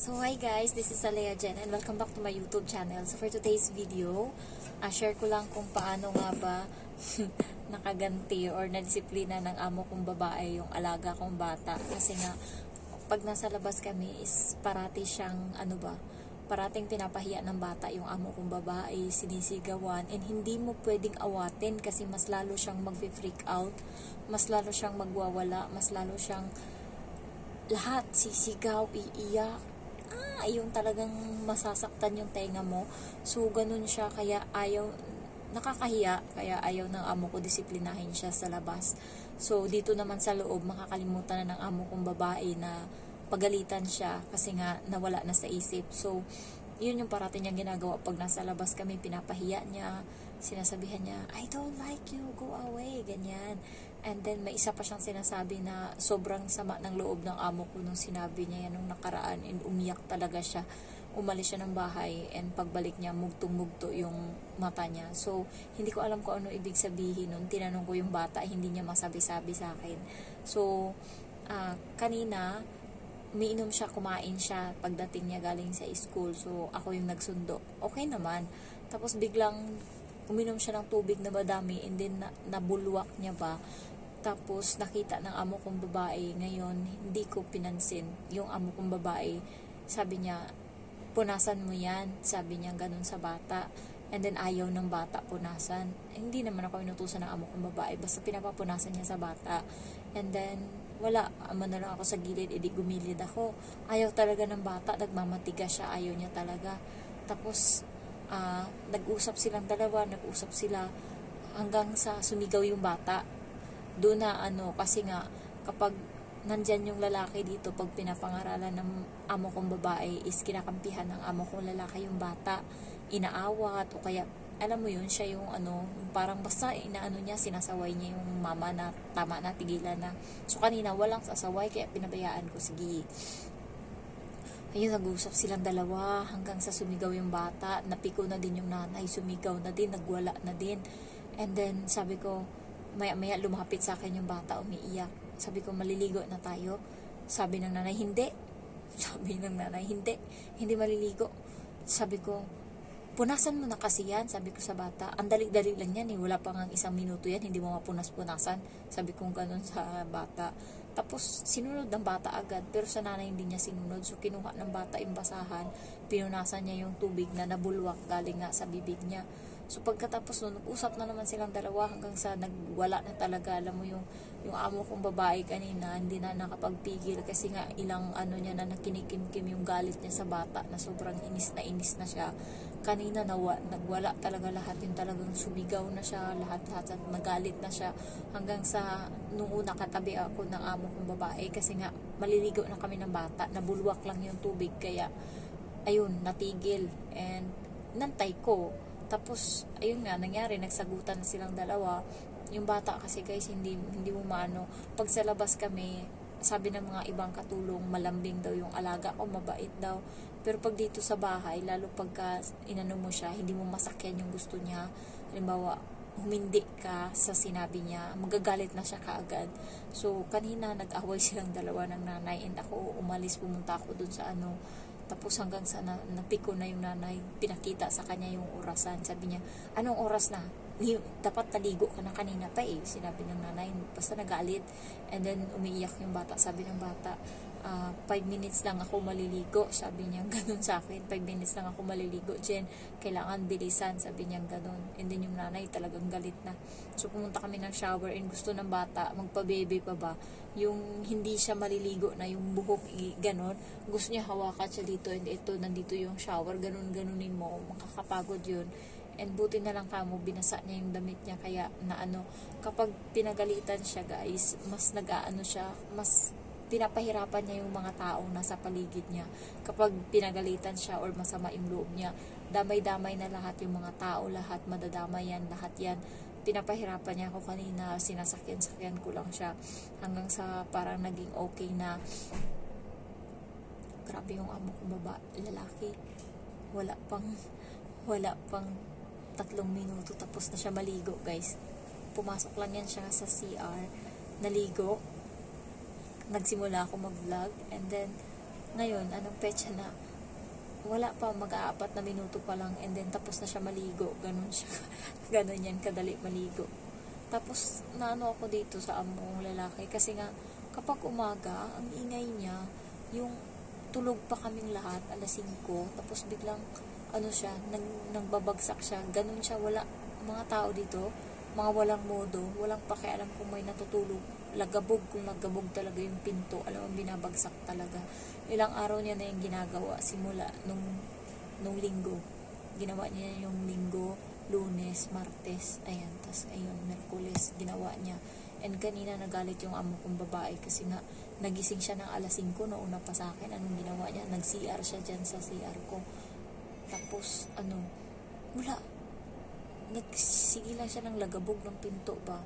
So hi guys, this is Alea Jen and welcome back to my YouTube channel. So for today's video, share ko lang kung paano nga ba nakaganti or nadisiplina ng amo kong babae yung alaga kong bata. Kasi nga, pag nasa labas kami is parati siyang parating pinapahiya ng bata yung amo kong babae, sinisigawan, and hindi mo pwedeng awatin kasi mas lalo siyang mag-freak out, mas lalo siyang magwawala, mas lalo siyang lahat, sisigaw, iiyak, yung talagang masasaktan yung tenga mo. So, ganun siya, kaya nakakahiya, kaya ayaw ng amo ko disiplinahin siya sa labas. So, dito naman sa loob, makakalimutan na ng amo kong babae na pagalitan siya kasi nga nawala na sa isip. So, yun yung parati niyang ginagawa pag nasa labas kami, pinapahiya niya, sinasabihan niya, I don't like you, go away, ganyan. And then, may isa pa siyang sinasabi na sobrang sama ng loob ng amo ko nung sinabi niya yan nung nakaraan, and umiyak talaga siya. Umalis siya ng bahay, and pagbalik niya, mugtong-mugto yung mata niya. So, hindi ko alam kung ano ibig sabihin nun. Tinanong ko yung bata, hindi niya masabi-sabi sa akin. So, kanina, umiinom siya, kumain siya pagdating niya galing sa school. So, ako yung nagsundo. Okay naman. Tapos, biglang uminom siya ng tubig na madami, and then nabulwak niya ba. Tapos, nakita ng amo kong babae. Ngayon, hindi ko pinansin. Yung amo kong babae, sabi niya, punasan mo yan. Sabi niya ganun sa bata. And then, ayaw ng bata punasan. Hindi naman ako inutusan ng amo kong babae. Basta pinapapunasan niya sa bata. And then, wala. Ama na lang ako sa gilid. Edi gumilid ako. Ayaw talaga ng bata. Nagmamatigas siya. Ayaw niya talaga. Tapos, nag-usap silang dalawa. Nag-usap sila hanggang sa sumigaw yung bata. Doon na kasi nga kapag nandyan yung lalaki dito, pag pinapangaralan ng amo kong babae is kinakampihan ng amo kong lalaki yung bata, inaawat o kaya alam mo yun, siya yung parang basta niya, sinasaway niya yung mama na tama na, tigilan na. So kanina walang sasaway kaya pinabayaan ko, sige. Ayun, nag-usap silang dalawa hanggang sa sumigaw yung bata, napiko na din yung nanay, sumigaw na din, nagwala na din. And then sabi ko, maya lumapit sa akin yung bata, umiiyak. Sabi ko, maliligo na tayo. Sabi ng nanay, hindi. Sabi ng nanay, hindi maliligo. Sabi ko, punasan mo na kasi yan. Sabi ko sa bata, ang dali-dali lang yan, wala pa nga 1 minuto yan, hindi mo mapunas-punasan. Sabi ko ganun sa bata. Tapos sinunod ng bata agad, pero sa nanay hindi niya sinunod. So kinuha ng bata yung basahan, pinunasan niya yung tubig na nabulwak galing nga sa bibig niya. So pagkatapos nun, nag-usap na naman silang dalawa hanggang sa nagwala na talaga. Alam mo yung amo kong babae kanina, hindi na nakapagpigil kasi nga ilang niya na nakinikim-kim yung galit niya sa bata na sobrang inis na siya. Kanina nagwala talaga lahat, yung talagang sumigaw na siya, lahat nagalit na siya hanggang sa nung una katabi ako ng amo kong babae kasi nga maliligo na kami ng bata, nabulwak lang yung tubig kaya ayun, natigil and nantay ko. Tapos, ayun nga, nangyari, nagsagutan na silang dalawa. Yung bata kasi guys, hindi mo maano. Pag sa labas kami, sabi ng mga ibang katulong, malambing daw yung alaga ko, mabait daw. Pero pag dito sa bahay, lalo pagka inano mo siya, hindi mo masakyan yung gusto niya. Halimbawa, humindi ka sa sinabi niya, magagalit na siya kaagad. So, kanina nag-away silang dalawa ng nanay and ako umalis, pumunta ako dun sa tapos hanggang sa napiko na yung nanay, pinakita sa kanya yung orasan. Sabi niya, anong oras na? Dapat naligo ka na kanina pa sinabi ng nanay, basta nagalit. And then umiiyak yung bata. Sabi ng bata, 5 minutes lang ako maliligo. Sabi niya ganun sa akin, 5 minutes lang ako maliligo, Jen, kailangan bilisan. Sabi niya ganun. And then yung nanay talagang galit na. So pumunta kami ng shower and gusto ng bata magpa-baby pa ba, yung hindi siya maliligo na yung buhok ganon, gusto niya hawakan siya dito and ito, nandito yung shower, ganunin mo, makakapagod yun. And buti na lang kamo, binasa niya yung damit niya, kaya kapag pinagalitan siya guys, mas siya, mas pinapahirapan niya yung mga tao nasa paligid niya. Kapag pinagalitan siya or masama yung loob niya, damay-damay na lahat yung mga tao, lahat madadamay yan, lahat yan. Pinapahirapan niya ako kanina, sinasakyan ko lang siya hanggang sa parang naging okay na. Grabe yung amo kong lalaki. Wala pang 3 minuto tapos na siya maligo guys. Pumasok lang yan siya sa CR, naligo, nagsimula ako mag-vlog, and then Ngayon, anong petsa na? Wala pa, mag-aapat na minuto pa lang, and then tapos na siya maligo. Ganun siya. Ganun yan, kadali maligo. Tapos, naano ako dito sa amo kong lalaki. Kasi nga, kapag umaga, ang ingay niya, yung tulog pa kaming lahat, alas 5, tapos biglang, ano siya, nagbabagsak siya. Ganun siya, wala, mga tao dito, mga walang modo, walang pakialam kung may natutulog. Lagabog, kung lagabog talaga yung pinto, alam mo, binabagsak talaga. Ilang araw niya na yung ginagawa, simula nung linggo. Ginawa niya yung linggo, Lunes, Martes, ayan, tas ayun, Merkules, ginawa niya. And kanina nagalit yung amo kong babae kasi nga, nagising siya ng alas 5, nauna pa sa akin. Anong ginawa niya? Nag-CR siya dyan sa CR ko. Tapos, wala. Nagsigilan siya ng lagabog ng pinto ba.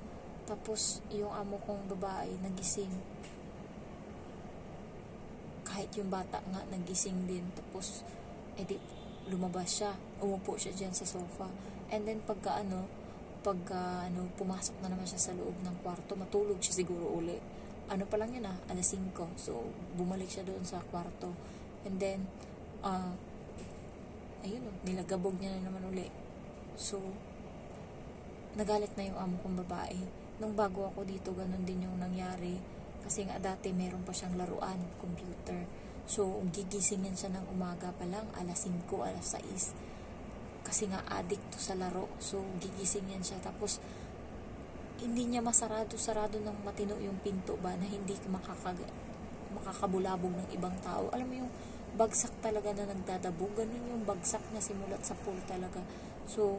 Tapos, yung amo kong babae, nagising. Kahit yung bata nga, nagising din. Tapos, edi, lumabas siya. Umupo siya dyan sa sofa. And then, pagka pumasok na naman siya sa loob ng kwarto, matulog siya siguro uli. Ano pa lang yun alas 5. So, bumalik siya doon sa kwarto. And then, ayun nilagabog niya na naman uli. So, nagalit na yung amo kong babae. Nung bago ako dito, ganun din yung nangyari. Kasi nga dati meron pa siyang laruan, computer. So, gigisingin siya ng umaga pa lang, alas 5, alas 6. Kasi nga addict to sa laro. So, gigisingin siya. Tapos, hindi niya sarado ng matino yung pinto ba na hindi makakabulabog ng ibang tao. Alam mo yung bagsak talaga na nagdadabog. Ganun yung bagsak na simulat sa pool talaga. So,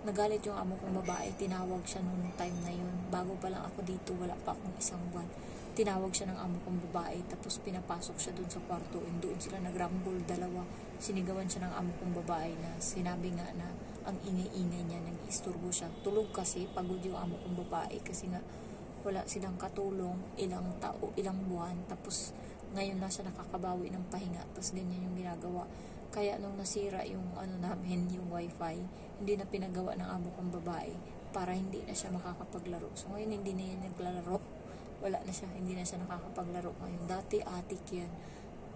nagalit yung amo kong babae. Tinawag siya noong time na yun. Bago pa lang ako dito, wala pa akong isang buwan. Tinawag siya ng amo kong babae. Tapos pinapasok siya dun sa kwarto. And doon sila nagrumble, dalawa. Sinigawan siya ng amo kong babae na sinabi nga na ang ingay-ingay niya, nag-isturbo siya. Tulog kasi, pagod yung amo kong babae. Kasi nga, wala silang katulong, ilang buwan. Tapos, ngayon na siya nakakabawi ng pahinga. Tapos, ganyan yung ginagawa. Kaya nung nasira yung namin, yung wifi, hindi na pinagawa ng amo kong babae para hindi na siya makakapaglaro. So ngayon hindi na yan naglalaro. Wala na siya, hindi na siya nakakapaglaro ngayon. Dati atik yan.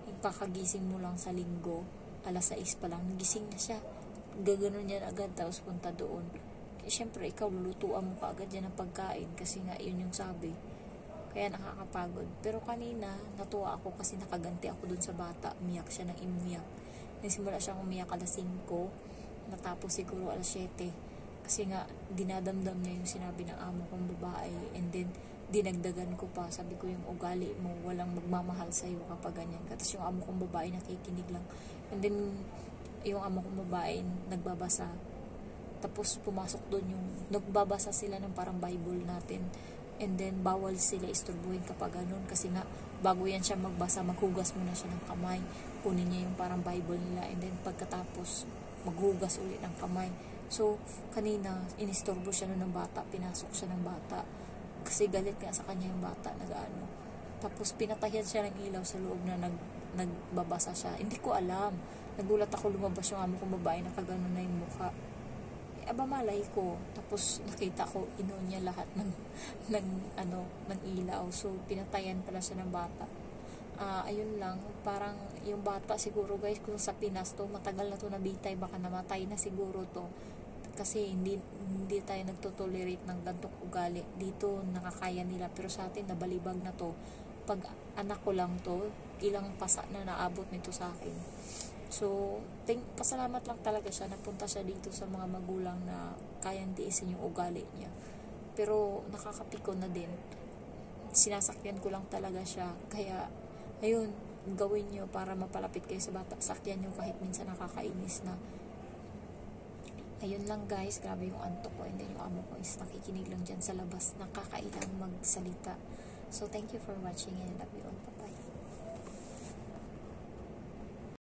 Yung kakagising mo lang sa linggo, alas 6 pa lang, nagising na siya. Gaganon yan agad, tapos punta doon. Siyempre, ikaw lulutuan mo pa agad yan ng pagkain kasi nga yun yung sabi. Kaya nakakapagod. Pero kanina, natuwa ako kasi nakaganti ako dun sa bata. Umiyak siya ng imiyak. Nagsimula siyang umiyak alas 5, natapos siguro alas 7. Kasi nga, dinadamdam niya yung sinabi ng amo kong babae. And then, dinagdagan ko pa. Sabi ko, yung ugali mo, walang magmamahal sa'yo kapag ganyan. Tapos yung amo kong babae, nakikinig lang. And then, yung amo kong babae, nagbabasa. Tapos, pumasok doon yung, nagbabasa sila ng parang Bible natin. And then, bawal sila isturbuhin kapag ganun. Kasi nga, bago yan siya magbasa, maghugas muna siya ng kamay. Kunin niya yung parang Bible nila. And then, pagkatapos, maghugas ulit ng kamay. So, kanina, inisturbo siya ng bata. Pinasok siya ng bata. Kasi galit nga sa kanya yung bata. Tapos, pinatayan siya ng ilaw sa loob na nagbabasa siya. Hindi ko alam. Nagulat ako, lumabas yung amo kong babae, nakaganon na yung mukha. Aba malay ko. Tapos nakita ko niya lahat ng ilaw. So pinatayan pala siya ng bata. Ayun lang, parang yung bata siguro guys, kung sa Pinas to, matagal na to nabitay, baka namatay na siguro to. Kasi hindi tayo nagtotolerate ng gantong ugali. Dito nakakaya nila, pero sa atin nabalibag na to. Pag anak ko lang to, ilang pasa na naabot nito sa akin. So, pasalamat lang talaga siya. Napunta siya dito sa mga magulang na kayang tiisin yung ugali niya. Pero, nakakapiko na din. Sinasakyan ko lang talaga siya. Kaya, ayun, gawin nyo para mapalapit kayo sa bata. Sakyan nyo kahit minsan nakakainis na. Ayun lang guys, grabe yung antok ko. And then yung amo ko is nakikinig lang dyan sa labas. Nakakailang magsalita. So, thank you for watching and I love you all. Bye-bye.